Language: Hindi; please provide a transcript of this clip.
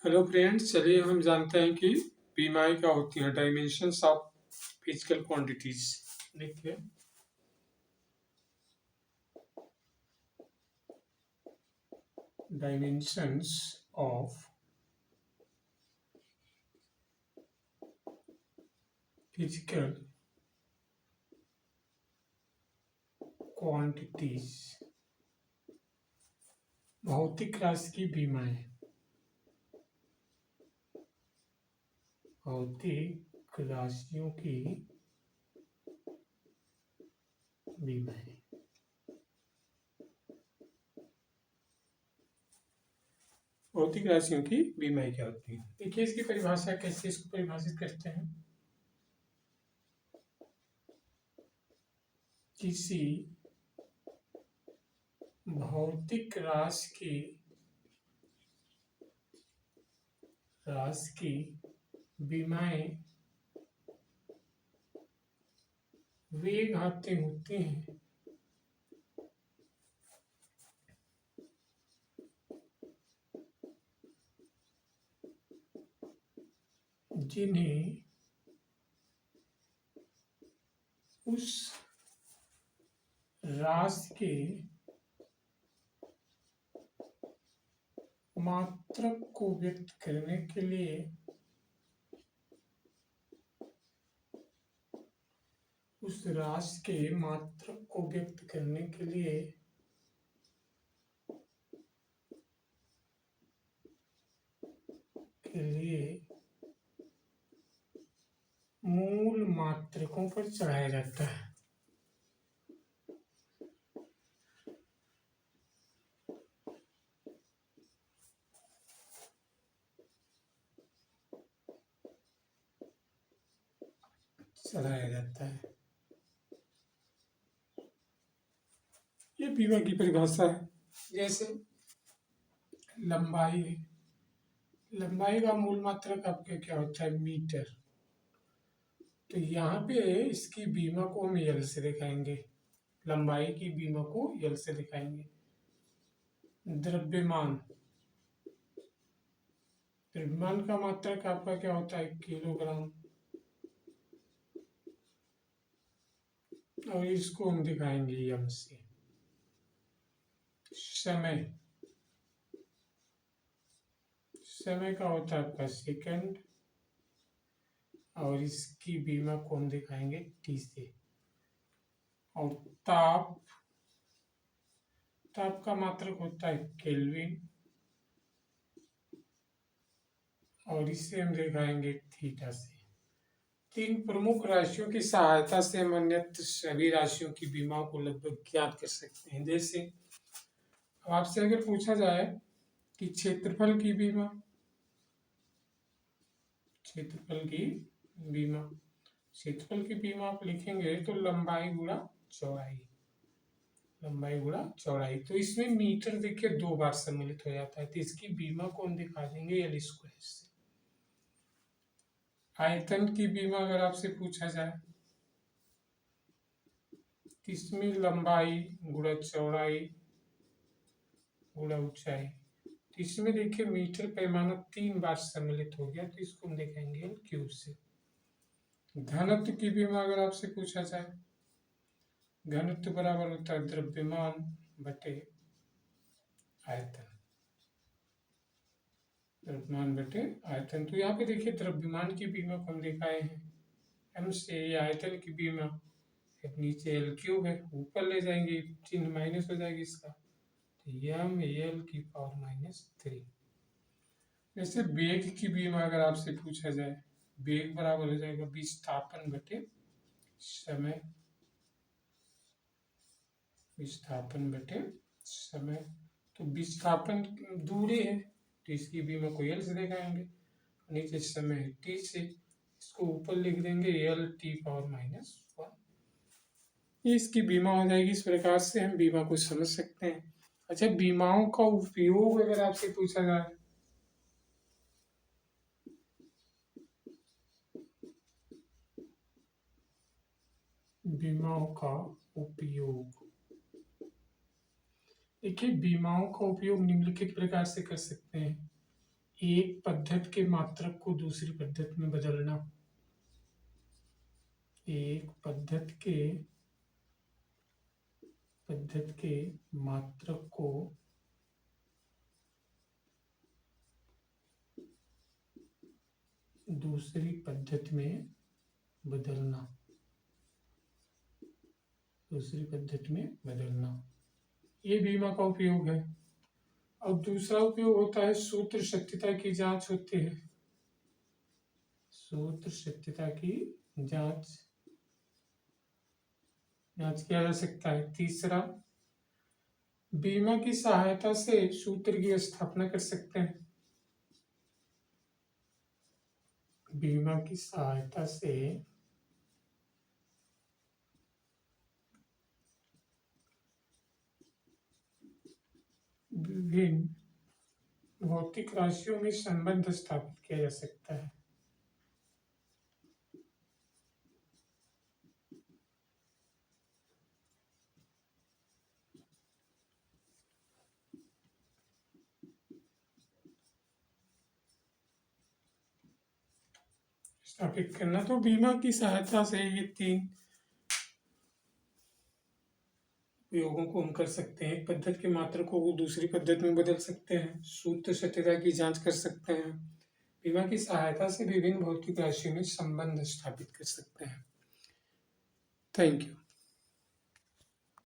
हेलो फ्रेंड्स, चलिए हम जानते हैं कि बीमाएँ क्या होती हैं। Dimensions of physical quantities. देखिए, डायमेंशंस ऑफ फिजिकल क्वांटिटीज, भौतिक राशि की बीमाएँ। भौतिक राशियों की बीमाएँ। भौतिक राशियों की बीमाएँ क्या होती हैं? देखिए, इसकी परिभाषा कैसे इसको परिभाषित करते हैं। किसी भौतिक राशि की बीमाएँ वे घातें होती हैं जिन्हें उस राशि के मात्रक को व्यक्त करने के लिए उस राशि के मात्रक को व्यक्त करने के लिए मूल मात्रकों पर चढ़ाया जाता है। चढ़ाया जाता है। ये बीमा की परिभाषा है। जैसे लंबाई है, लंबाई का मूल मात्रक आपके क्या होता है? मीटर। तो यहाँ पे इसकी बीमा को हम यल से दिखाएंगे, लंबाई की बीमा को यल से दिखाएंगे। द्रव्यमान, द्रव्यमान का मात्रक आपका क्या होता है? किलोग्राम। और इसको हम दिखाएंगे यम से। समय, समय का होता है आपका सेकंड, और इसकी बीमा को हम दिखाएंगे टी से। और ताप, ताप का मात्रक होता है केल्विन, और इसे हम दिखाएंगे थीटा से। तीन प्रमुख राशियों की सहायता से हम अन्यत्र सभी राशियों की बीमाओं को लगभग ज्ञात कर सकते हैं। जैसे अब आपसे अगर पूछा जाए कि क्षेत्रफल की बीमा, क्षेत्रफल की बीमा, क्षेत्रफल की बीमा आप लिखेंगे तो लंबाई गुणा चौड़ाई, लंबाई गुणा चौड़ाई। तो इसमें मीटर देखिए 2 बार सम्मिलित हो जाता है, तो इसकी बीमा को हम दिखा देंगे एल स्क्वायर से। आयतन की बीमा अगर आपसे पूछा जाए, इसमें लंबाई गुणा चौड़ाई गुणा ऊंचाई। तो इसमें देखिए मीटर पैमाना 3 बार सम्मिलित हो गया, तो इसको हम देखेंगे क्यूब से। घनत्व की बीमा अगर आपसे पूछा जाए, घनत्व बराबर होता है द्रव्यमान बटे आयतन, द्रव्यमान बटे आयतन। तो यहाँ पे देखिए द्रव्यमान की बीमा को हम दिखाए हैं एम से। आयतन की बीमा नीचे एल क्यूब है, ऊपर ले जाएंगे चिन्ह माइनस हो जाएगी इसका, तो एम एल की पावर -3। जैसे वेग की बीमा अगर आपसे पूछा जाए, वेग बराबर हो जाएगा विस्थापन बटे समय, विस्थापन बटे समय। तो विस्थापन दूरी है, तो इसकी बीमा को एल से दिखाएंगे। नीचे समय टी से, इसको ऊपर लिख देंगे एल टी पावर -1। इसकी बीमा हो जाएगी। इस प्रकार से हम बीमा को समझ सकते हैं। अच्छा, बीमाओं का उपयोग अगर आपसे पूछा जाए, बीमाओं का उपयोग, देखिए बीमाओं का उपयोग निम्नलिखित प्रकार से कर सकते हैं। एक पद्धति के मात्रक को दूसरी पद्धति में बदलना। एक पद्धति के मात्रक को दूसरी पद्धति में बदलना। दूसरी पद्धति में बदलना, ये बीमा का उपयोग है। अब दूसरा उपयोग होता है सूत्र सत्यता की जांच होती है। सूत्र सत्यता की जांच किया जा सकता है। तीसरा, बीमा की सहायता से सूत्र की स्थापना कर सकते हैं। बीमा की सहायता से विभिन्न भौतिक राशियों में संबंध स्थापित किया जा सकता है। स्थापित करना, तो बीमा की सहायता से ये 3 उपयोगों को हम कर सकते हैं। एक पद्धति के मात्रकों को दूसरी पद्धति में बदल सकते हैं, सूत्र सत्यता की जांच कर सकते हैं, बीमा की सहायता से विभिन्न भौतिक राशियों में संबंध स्थापित कर सकते हैं। Thank you.